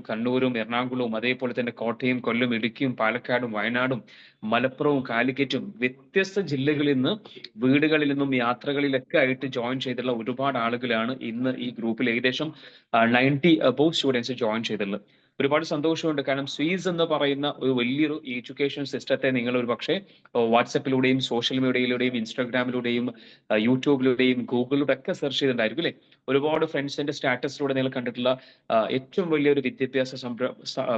കണ്ണൂരും എറണാകുളവും അതേപോലെ തന്നെ കോട്ടയം, കൊല്ലം, ഇടുക്കിയും, പാലക്കാടും, വയനാടും, മലപ്പുറവും, കാലിക്കറ്റും വ്യത്യസ്ത ജില്ലകളിൽ നിന്ന് വീടുകളിൽ നിന്നും യാത്രകളിലൊക്കെ ആയിട്ട് ജോയിൻ ചെയ്തിട്ടുള്ള ഒരുപാട് ആളുകളാണ് ഇന്ന് ഈ ഗ്രൂപ്പിൽ ഏകദേശം 90 അബോവ് സ്റ്റുഡൻസ് ജോയിൻ ചെയ്തിട്ടുള്ളത്. ഒരുപാട് സന്തോഷമുണ്ട്. കാരണം സ്വീസ് എന്ന് പറയുന്ന ഒരു വലിയൊരു എഡ്യൂക്കേഷൻ സിസ്റ്റത്തെ നിങ്ങൾ ഒരു പക്ഷേ വാട്സപ്പിലൂടെയും സോഷ്യൽ മീഡിയയിലൂടെയും ഇൻസ്റ്റാഗ്രാമിലൂടെയും യൂട്യൂബിലൂടെയും ഗൂഗിളിലൂടെ ഒക്കെ സെർച്ച് ചെയ്തിട്ടുണ്ടായിരിക്കും അല്ലേ? ഒരുപാട് ഫ്രണ്ട്സിന്റെ സ്റ്റാറ്റസിലൂടെ നിങ്ങൾ കണ്ടിട്ടുള്ള ഏറ്റവും വലിയൊരു വിദ്യാഭ്യാസ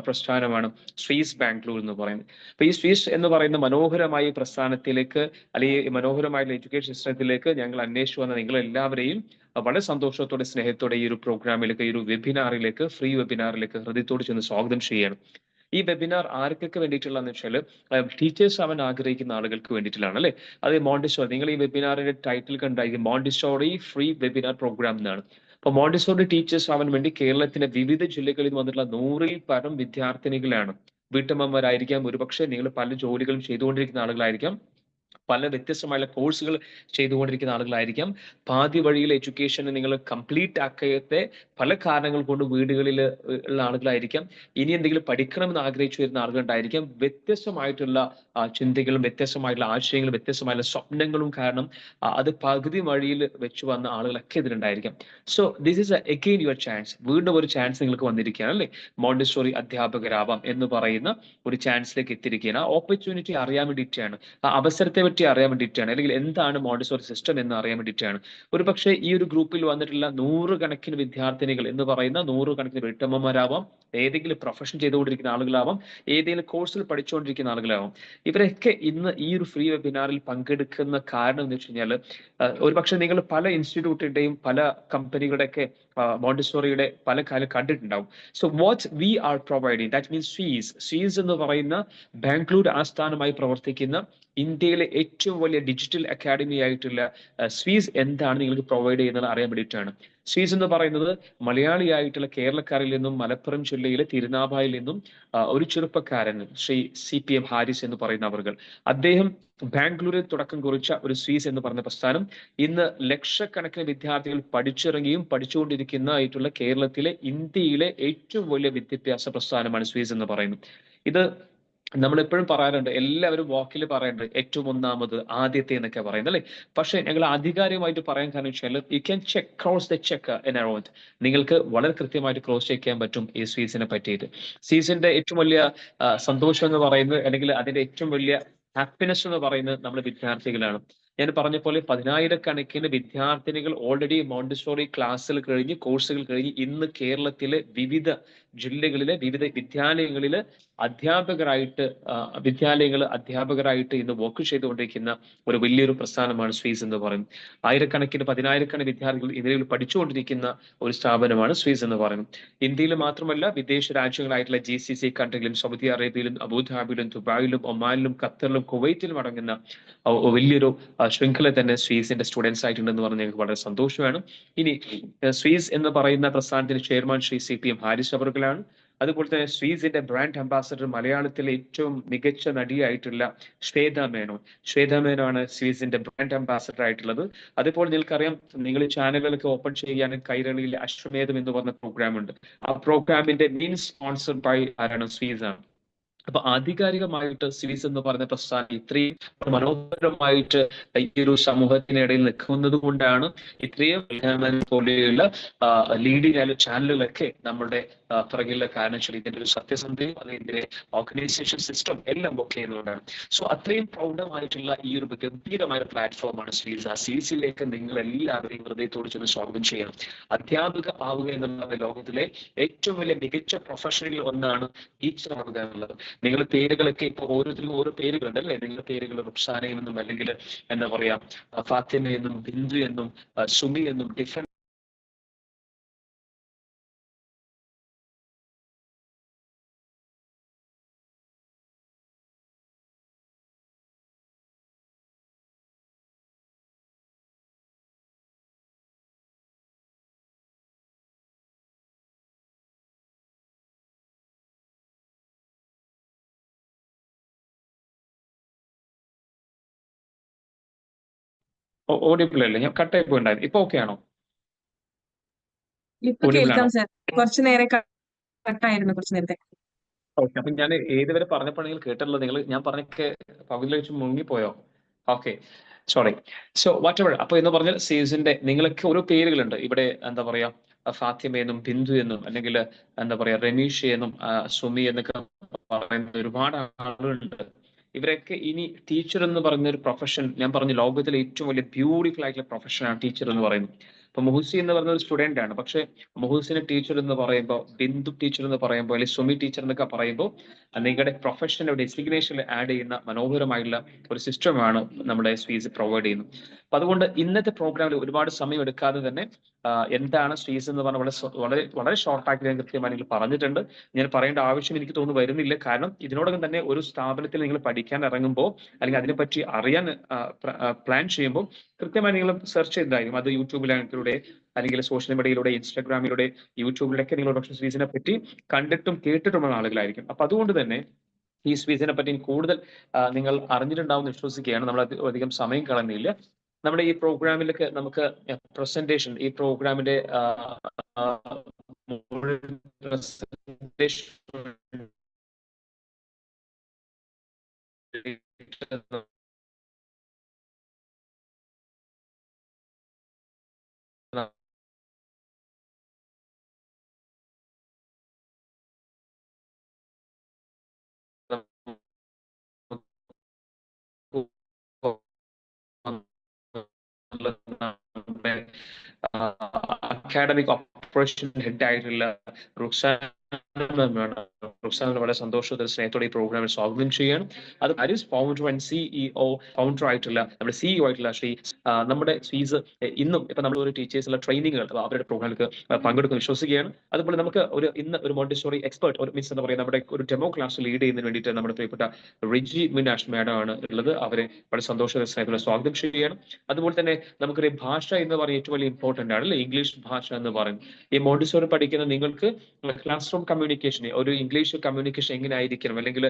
പ്രസ്ഥാനമാണ് സ്വീസ് ബാംഗ്ലൂർ എന്ന് പറയുന്നത്. അപ്പൊ ഈ സ്വീസ് എന്ന് പറയുന്ന മനോഹരമായ പ്രസ്ഥാനത്തിലേക്ക് അല്ലെങ്കിൽ മനോഹരമായ എഡ്യൂക്കേഷൻ സിസ്റ്റത്തിലേക്ക് ഞങ്ങൾ അന്വേഷിച്ചു വന്ന നിങ്ങൾ എല്ലാവരെയും വളരെ സന്തോഷത്തോടെ സ്നേഹത്തോടെ ഈ ഒരു പ്രോഗ്രാമിലേക്ക്, ഈ ഒരു വെബിനാറിലേക്ക്, ഫ്രീ വെബിനാറിലേക്ക് ഹൃദയത്തോട് ചെന്ന് സ്വാഗതം ചെയ്യാണ്. ഈ വെബിനാർ ആർക്കൊക്കെ വേണ്ടിയിട്ടുള്ളതെന്ന് വെച്ചാൽ ടീച്ചേഴ്സ് ആവാൻ ആഗ്രഹിക്കുന്ന ആളുകൾക്ക് വേണ്ടിയിട്ടാണ് അല്ലെ. അത് മോണ്ടിസോറി, നിങ്ങൾ ഈ വെബിനാറിന്റെ ടൈറ്റിൽ കണ്ടായിരിക്കും, മോണ്ടിസോറി ഫ്രീ വെബിനാർ പ്രോഗ്രാം എന്നാണ്. അപ്പൊ മോണ്ടിസോറി ടീച്ചേഴ്സ് ആവാൻ വേണ്ടി കേരളത്തിലെ വിവിധ ജില്ലകളിൽ വന്നിട്ടുള്ള 100-ൽ പരം വിദ്യാർത്ഥിനികളാണ്. വീട്ടമ്മമാരായിരിക്കാം, ഒരുപക്ഷെ നിങ്ങൾ പല ജോലികളും ചെയ്തുകൊണ്ടിരിക്കുന്ന ആളുകളായിരിക്കാം, പല വ്യത്യസ്തമായ കോഴ്സുകൾ ചെയ്തുകൊണ്ടിരിക്കുന്ന ആളുകളായിരിക്കാം, പാതി വഴിയിൽ എഡ്യൂക്കേഷൻ നിങ്ങൾ കംപ്ലീറ്റ് ആക്കാത്ത പല കാരണങ്ങൾ കൊണ്ട് വീടുകളിൽ ഉള്ള ആളുകളായിരിക്കാം, ഇനി എന്തെങ്കിലും പഠിക്കണമെന്ന് ആഗ്രഹിച്ചു വരുന്ന ആളുകളുണ്ടായിരിക്കാം. വ്യത്യസ്തമായിട്ടുള്ള ചിന്തകളും വ്യത്യസ്തമായിട്ടുള്ള ആശയങ്ങളും വ്യത്യസ്തമായിട്ടുള്ള സ്വപ്നങ്ങളും കാരണം അത് പകുതി വഴിയിൽ വെച്ച് വന്ന ആളുകളൊക്കെ ഇതിലുണ്ടായിരിക്കാം. So this is again your chance. വീണ്ടും ഒരു ചാൻസ് നിങ്ങൾക്ക് വന്നിരിക്കുകയാണ് അല്ലേ. മോണ്ടിസോറി അധ്യാപകരാവാം എന്ന് പറയുന്ന ഒരു ചാൻസിലേക്ക് എത്തിയിരിക്കുകയാണ്. ആ ഓപ്പർച്യൂണിറ്റി അറിയാൻ വേണ്ടിയിട്ടാണ്, ആ അവസരത്തെ പറ്റി അറിയാൻ വേണ്ടിയിട്ടാണ്, അല്ലെങ്കിൽ എന്താണ് മോണ്ടിസോറി സിസ്റ്റം എന്ന് അറിയാൻ വേണ്ടിയിട്ടാണ്. ഒരു പക്ഷേ ഈ ഒരു ഗ്രൂപ്പിൽ വന്നിട്ടുള്ള 100 കണക്കിന് വിദ്യാർത്ഥിനികൾ എന്ന് പറയുന്ന 100 കണക്കിന് വീട്ടമ്മമാരാവാം, ഏതെങ്കിലും പ്രൊഫഷൻ ചെയ്തുകൊണ്ടിരിക്കുന്ന ആളുകളാവാം, ഏതെങ്കിലും കോഴ്സിൽ പഠിച്ചുകൊണ്ടിരിക്കുന്ന ആളുകളാവാം. ഇവരൊക്കെ ഇന്ന് ഈ ഒരു ഫ്രീ വെബിനാറിൽ പങ്കെടുക്കുന്ന കാരണം എന്ന് വെച്ച് കഴിഞ്ഞാൽ, ഒരുപക്ഷെ നിങ്ങൾ പല ഇൻസ്റ്റിറ്റ്യൂട്ടിന്റെയും പല കമ്പനികളുടെയൊക്കെ മോണ്ടിസോറിയുടെ പല കാലം കണ്ടിട്ടുണ്ടാവും. So what we are providing, that means Suez എന്ന് പറയുന്ന ബാംഗ്ലൂർ ആസ്ഥാനമായി പ്രവർത്തിക്കുന്ന ഇന്ത്യയിലെ ഏറ്റവും വലിയ ഡിജിറ്റൽ അക്കാഡമി ആയിട്ടുള്ള സ്വീസ് എന്താണ് നിങ്ങൾക്ക് പ്രൊവൈഡ് ചെയ്യുന്നത് അറിയാൻ വേണ്ടിയിട്ടാണ്. സ്വീസ് എന്ന് പറയുന്നത് മലയാളിയായിട്ടുള്ള കേരളക്കാരിൽ നിന്നും മലപ്പുറം ജില്ലയിലെ തിരുനാവായിൽ നിന്നും ഒരു ചെറുപ്പക്കാരൻ ശ്രീ CPM ഹാരിസ് എന്ന് പറയുന്ന അദ്ദേഹം ബാംഗ്ലൂരിൽ തുടക്കം കുറിച്ച ഒരു സ്വീസ് എന്ന് പറഞ്ഞ പ്രസ്ഥാനം ഇന്ന് ലക്ഷക്കണക്കിന് വിദ്യാർത്ഥികൾ പഠിച്ചിറങ്ങിയും പഠിച്ചുകൊണ്ടിരിക്കുന്ന ആയിട്ടുള്ള കേരളത്തിലെ, ഇന്ത്യയിലെ ഏറ്റവും വലിയ വിദ്യാഭ്യാസ പ്രസ്ഥാനമാണ് സ്വീസ് എന്ന് പറയുന്നത്. ഇത് നമ്മൾ എപ്പോഴും പറയാറുണ്ട്, എല്ലാവരും വാക്കിൽ പറയാറുണ്ട് ഏറ്റവും ഒന്നാമത്, ആദ്യത്തെ എന്നൊക്കെ പറയുന്നത് അല്ലെ. പക്ഷെ ഞങ്ങൾ ആധികാരികമായിട്ട് പറയാൻ കാരണം വെച്ചാൽ you can check cross the cheque in around. നിങ്ങൾക്ക് വളരെ കൃത്യമായിട്ട് ക്രോസ് ചെക്ക് ചെയ്യാൻ പറ്റും ഈ സ്വീസിനെ പറ്റിയിട്ട്. സ്വീസിന്റെ ഏറ്റവും വലിയ സന്തോഷം എന്ന് പറയുന്നത്, അല്ലെങ്കിൽ അതിന്റെ ഏറ്റവും വലിയ ഹാപ്പിനെസ് എന്ന് പറയുന്നത് നമ്മുടെ വിദ്യാർത്ഥികളാണ്. ഞാൻ പറഞ്ഞ പോലെ 10,000-കണക്കിന് വിദ്യാർത്ഥിനികൾ ഓൾറെഡി മോണ്ടിസോറി ക്ലാസ്സുകൾ കഴിഞ്ഞ്, കോഴ്സുകൾ കഴിഞ്ഞ് ഇന്ന് കേരളത്തിലെ വിവിധ ജില്ലകളിലെ വിവിധ വിദ്യാലയങ്ങളില് അധ്യാപകരായിട്ട് ഇന്ന് വർക്ക് ചെയ്തുകൊണ്ടിരിക്കുന്ന ഒരു വലിയൊരു പ്രസ്ഥാനമാണ് സ്വീസ് എന്ന് പറയുന്നത്. ആയിരക്കണക്കിന് 10,000-കണക്കിന് വിദ്യാർത്ഥികൾ ഇതിൽ പഠിച്ചുകൊണ്ടിരിക്കുന്ന ഒരു സ്ഥാപനമാണ് സ്വീസ് എന്ന് പറയുന്നത്. ഇന്ത്യയിൽ മാത്രമല്ല, വിദേശ രാജ്യങ്ങളായിട്ടുള്ള GCC കൺട്രികളിലും, സൗദി അറേബ്യയിലും, അബുദാബിയിലും, ദുബായിലും, ഒമാനിലും, ഖത്തറിലും, കുവൈറ്റിലും അടങ്ങുന്ന വലിയൊരു ശൃംഖല തന്നെ സ്വീസിന്റെ സ്റ്റുഡൻസ് ആയിട്ടുണ്ടെന്ന് പറഞ്ഞാൽ ഞങ്ങൾക്ക് വളരെ സന്തോഷമാണ്. ഇനി സ്വീസ് എന്ന് പറയുന്ന പ്രസ്ഥാനത്തിന്റെ ചെയർമാൻ ശ്രീ CPM ഹാരിസ് അവർകളാണ്. അതുപോലെ തന്നെ സ്വീസിന്റെ ബ്രാൻഡ് അംബാസഡർ മലയാളത്തിലെ ഏറ്റവും മികച്ച നടിയായിട്ടുള്ള ശ്വേത മേനോനാണ് സ്വീസിന്റെ ബ്രാൻഡ് അംബാസഡർ ആയിട്ടുള്ളത്. അതുപോലെ നിങ്ങൾക്കറിയാം, നിങ്ങൾ ചാനലുകളൊക്കെ ഓപ്പൺ ചെയ്യാൻ കൈരളിയിൽ അശ്വമേധം എന്ന് പറഞ്ഞ പ്രോഗ്രാം ഉണ്ട്. ആ പ്രോഗ്രാമിന്റെ മെയിൻ സ്പോൺസർഡ് ബൈ ആരാണ്? സ്വീസ് ആണ്. അപ്പൊ ആധികാരികമായിട്ട് സ്വീസ് എന്ന് പറഞ്ഞ പ്രസ്ഥാനം ഇത്രയും മനോഹരമായിട്ട് ഈ ഒരു സമൂഹത്തിനിടയിൽ നിൽക്കുന്നത് കൊണ്ടാണ് ഇത്രയും പോലെയുള്ള ലീഡിംഗ് ആയ ചാനലുകളൊക്കെ നമ്മുടെ പിറകിലുള്ള കാരണം വെച്ചാൽ ഇതിന്റെ ഒരു സത്യസന്ധയും അതിന്റെ ഓർഗനൈസേഷൻ സിസ്റ്റം എല്ലാം വർക്ക് ചെയ്യുന്നതുകൊണ്ടാണ്. സോ അത്രയും പ്രൗഢമായിട്ടുള്ള ഈ ഒരു ഗംഭീരമായ പ്ലാറ്റ്ഫോമാണ് സ്വീസ്. ആ സ്വീസിലേക്ക് നിങ്ങൾ എല്ലാവരെയും ഹൃദയത്തോട് ചെന്ന് സ്വാഗതം ചെയ്യണം. അധ്യാപക ആവുക എന്നുള്ളത് ലോകത്തിലെ ഏറ്റവും വലിയ മികച്ച പ്രൊഫഷനിൽ ഒന്നാണ് ടീച്ചർ ആവുക എന്നുള്ളത്. നിങ്ങളുടെ പേരുകളൊക്കെ ഇപ്പൊ ഓരോരുത്തർക്കും ഓരോ പേരുകളുണ്ട് അല്ലെ. നിങ്ങളുടെ പേരുകൾ റുക്സാന എന്നും, അല്ലെങ്കിൽ എന്താ പറയാ, ഫാത്തിമ എന്നും, ബിന്ദു എന്നും, സുമി എന്നും ഡിഫറെന്റ് ഓഡിബിൾ അല്ലേ? ഞാൻ കട്ടായി പോയിണ്ടായിരുന്നു. ഇപ്പൊ ഓക്കെ ആണോ? ഇപ്പൊ കേൾക്കാം സർ. കുറച്ചു നേരം കട്ടായിരുന്നു കുറച്ച് നേരത്തെ. ഓക്കെ, അപ്പൊ ഞാൻ ഏതുവരെ പറഞ്ഞപ്പോഴെങ്കിൽ കേട്ടിട്ടുള്ളത് നിങ്ങൾ ഞാൻ പറഞ്ഞൊക്കെ പകുതിയിൽ വെച്ച് മുങ്ങിപ്പോയോ? Okay, sorry. So whatever. അപ്പൊ എന്ന് പറഞ്ഞാൽ സീസിന്റെ നിങ്ങളൊക്കെ ഓരോ പേരുകളുണ്ട് ഇവിടെ, എന്താ പറയാ, ഫാത്തിമ എന്നും ബിന്ദു എന്നും അല്ലെങ്കിൽ എന്താ പറയാ റമീഷ എന്നും സുമി എന്നൊക്കെ പറയുന്ന ഒരുപാട് ആളുകളുണ്ട്. ഇവരൊക്കെ ഇനി ടീച്ചർ എന്ന് പറയുന്ന ഒരു പ്രൊഫഷൻ, ഞാൻ പറഞ്ഞു ലോകത്തിലെ ഏറ്റവും വലിയ ബ്യൂട്ടിഫുൾ ആയിട്ടുള്ള പ്രൊഫഷനാണ് ടീച്ചർ എന്ന് പറയുന്നത്. ഇപ്പൊ മുഹുസി എന്ന് പറയുന്ന ഒരു സ്റ്റുഡന്റ് ആണ്, പക്ഷെ മുഹുസിന് ടീച്ചർ എന്ന് പറയുമ്പോൾ, ബിന്ദു ടീച്ചർ എന്ന് പറയുമ്പോൾ, അല്ലെങ്കിൽ സുമി ടീച്ചർ എന്നൊക്കെ പറയുമ്പോൾ നിങ്ങളുടെ പ്രൊഫഷന്റെ ഡെസിഗ്നേഷനിൽ ആഡ് ചെയ്യുന്ന മനോഹരമായിട്ടുള്ള ഒരു സിസ്റ്റമാണ് നമ്മുടെ സ്വീസ് പ്രൊവൈഡ് ചെയ്യുന്നത്. അപ്പൊ അതുകൊണ്ട് ഇന്നത്തെ പ്രോഗ്രാമിൽ ഒരുപാട് സമയം എടുക്കാതെ തന്നെ എന്താണ് സ്വീസ് എന്ന് പറഞ്ഞ വളരെ വളരെ ഷോർട്ടാക്കി ഞാൻ കൃത്യമായി നിങ്ങൾ പറഞ്ഞിട്ടുണ്ട്. ഞാൻ പറയേണ്ട ആവശ്യം എനിക്ക് തോന്നുന്നു വരുന്നില്ല. കാരണം ഇതിനോടകം തന്നെ ഒരു സ്ഥാപനത്തിൽ നിങ്ങൾ പഠിക്കാൻ ഇറങ്ങുമ്പോൾ അല്ലെങ്കിൽ അതിനെപ്പറ്റി അറിയാൻ പ്ലാൻ ചെയ്യുമ്പോൾ കൃത്യമായി നിങ്ങൾ സെർച്ച് ചെയ്തായിരിക്കും. അത് യൂട്യൂബിലൂടെ അല്ലെങ്കിൽ സോഷ്യൽ മീഡിയയിലൂടെ, ഇൻസ്റ്റാഗ്രാമിലൂടെ, യൂട്യൂബിലൊക്കെ നിങ്ങൾ ഡോക്ടർ സ്വീസിനെ പറ്റി കണ്ടിട്ടും കേട്ടിട്ടുമുള്ള ആളുകളായിരിക്കും. അപ്പൊ അതുകൊണ്ട് തന്നെ ഈ സ്വീസിനെ പറ്റി കൂടുതൽ നിങ്ങൾ അറിഞ്ഞിട്ടുണ്ടാവും വിശ്വസിക്കുകയാണ്. നമ്മൾ അധികം സമയം കളയുന്നില്ല. നമ്മുടെ ഈ പ്രോഗ്രാമിലൊക്കെ നമുക്ക് പ്രസന്റേഷൻ, ഈ പ്രോഗ്രാമിന്റെ പ്രസന്റേഷൻ അക്കാഡമിക് ഓപ്പറേഷൻ ഹെഡ് ആയിട്ടുള്ള റുക്സാന വളരെ സന്തോഷത്തോടെ സ്നേഹത്തോടെ ഈ പ്രോഗ്രാമിൽ സ്വാഗതം ചെയ്യണം. അത് Paris founder and CEO, founder ആയിട്ടുള്ള നമ്മുടെ സിഇഒ ആയിട്ടുള്ള ശ്രീ നമ്മുടെ സ്വീസ് ഇന്നും ഇപ്പൊ നമ്മൾ ഒരു ടീച്ചേഴ്സുള്ള ട്രെയിനിങ്ങുകൾ അവരുടെ പ്രോഗ്രാമിലേക്ക് പങ്കെടുക്കുന്ന വിശ്വസിക്കുകയാണ്. അതുപോലെ നമുക്ക് ഇന്ന് ഒരു മോണ്ടിസോറി എക്സ്പെർട്ട്, ഒരു മീൻസ് എന്താ പറയുക, നമ്മുടെ ഒരു ഡെമോ ക്ലാസ് ലീഡ് ചെയ്യുന്നതിന് വേണ്ടിയിട്ട് നമ്മുടെ പ്രിയപ്പെട്ട റിജി മിനാഷ് മാഡം ആണ് ഉള്ളത്. അവരെ വളരെ സന്തോഷത്തോടെ സ്നേഹത്തോടെ സ്വാഗതം ചെയ്യുകയാണ്. അതുപോലെ തന്നെ നമുക്കൊരു ഭാഷ എന്ന് പറയുന്നത് ഏറ്റവും വലിയ ഇമ്പോർട്ടന്റ് ആണ്, അല്ലെ? ഇംഗ്ലീഷ് ഭാഷ എന്ന് പറയുന്നത്. ഈ മോണ്ടിസോറി പഠിക്കുന്ന നിങ്ങൾക്ക് ക്ലാസ് റൂം കമ്മ്യൂണിക്കേഷൻ, ഒരു ഇംഗ്ലീഷ് കമ്മ്യൂണിക്കേഷൻ എങ്ങനെ ആയിരിക്കണം, അല്ലെങ്കിൽ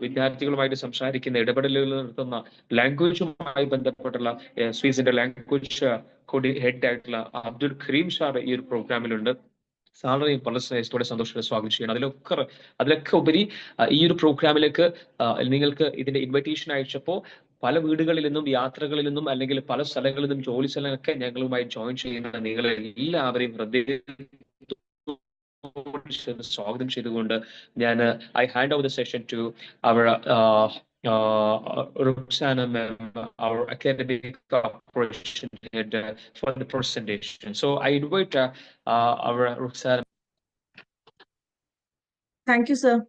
വിദ്യാർത്ഥികളുമായിട്ട് സംസാരിക്കുന്ന ഇടപെടലുകൾ നടത്തുന്ന ലാംഗ്വേജുമായി ബന്ധപ്പെട്ടുള്ള സ്വീസിന്റെ ലാംഗ്വേജ് ഹെഡ് ആയിട്ടുള്ള അബ്ദുൽ കരീം സാർ ഈ ഒരു പ്രോഗ്രാമിലുണ്ട്. സാറിനെയും വളരെ സ്നേഹത്തോടെ സന്തോഷത്തോടെ സ്വാഗതം ചെയ്യണം. അതിലൊക്കെ ഉപരി ഈ ഒരു പ്രോഗ്രാമിലേക്ക് നിങ്ങൾക്ക് ഇതിന്റെ ഇൻവിറ്റേഷൻ അയച്ചപ്പോൾ പല വീടുകളിൽ നിന്നും, യാത്രകളിൽ നിന്നും, അല്ലെങ്കിൽ പല സ്ഥലങ്ങളിൽ നിന്നും, ജോലി സ്ഥലങ്ങളൊക്കെ ഞങ്ങളുമായി ജോയിൻ ചെയ്യുന്ന നിങ്ങളെ എല്ലാവരെയും സ്വാഗതം ചെയ്തുകൊണ്ട് ഞാൻ I hand over the session to our Roxana ma'am, our academic operation head, for the presentation. So I invite our Roxana. Thank you, sir.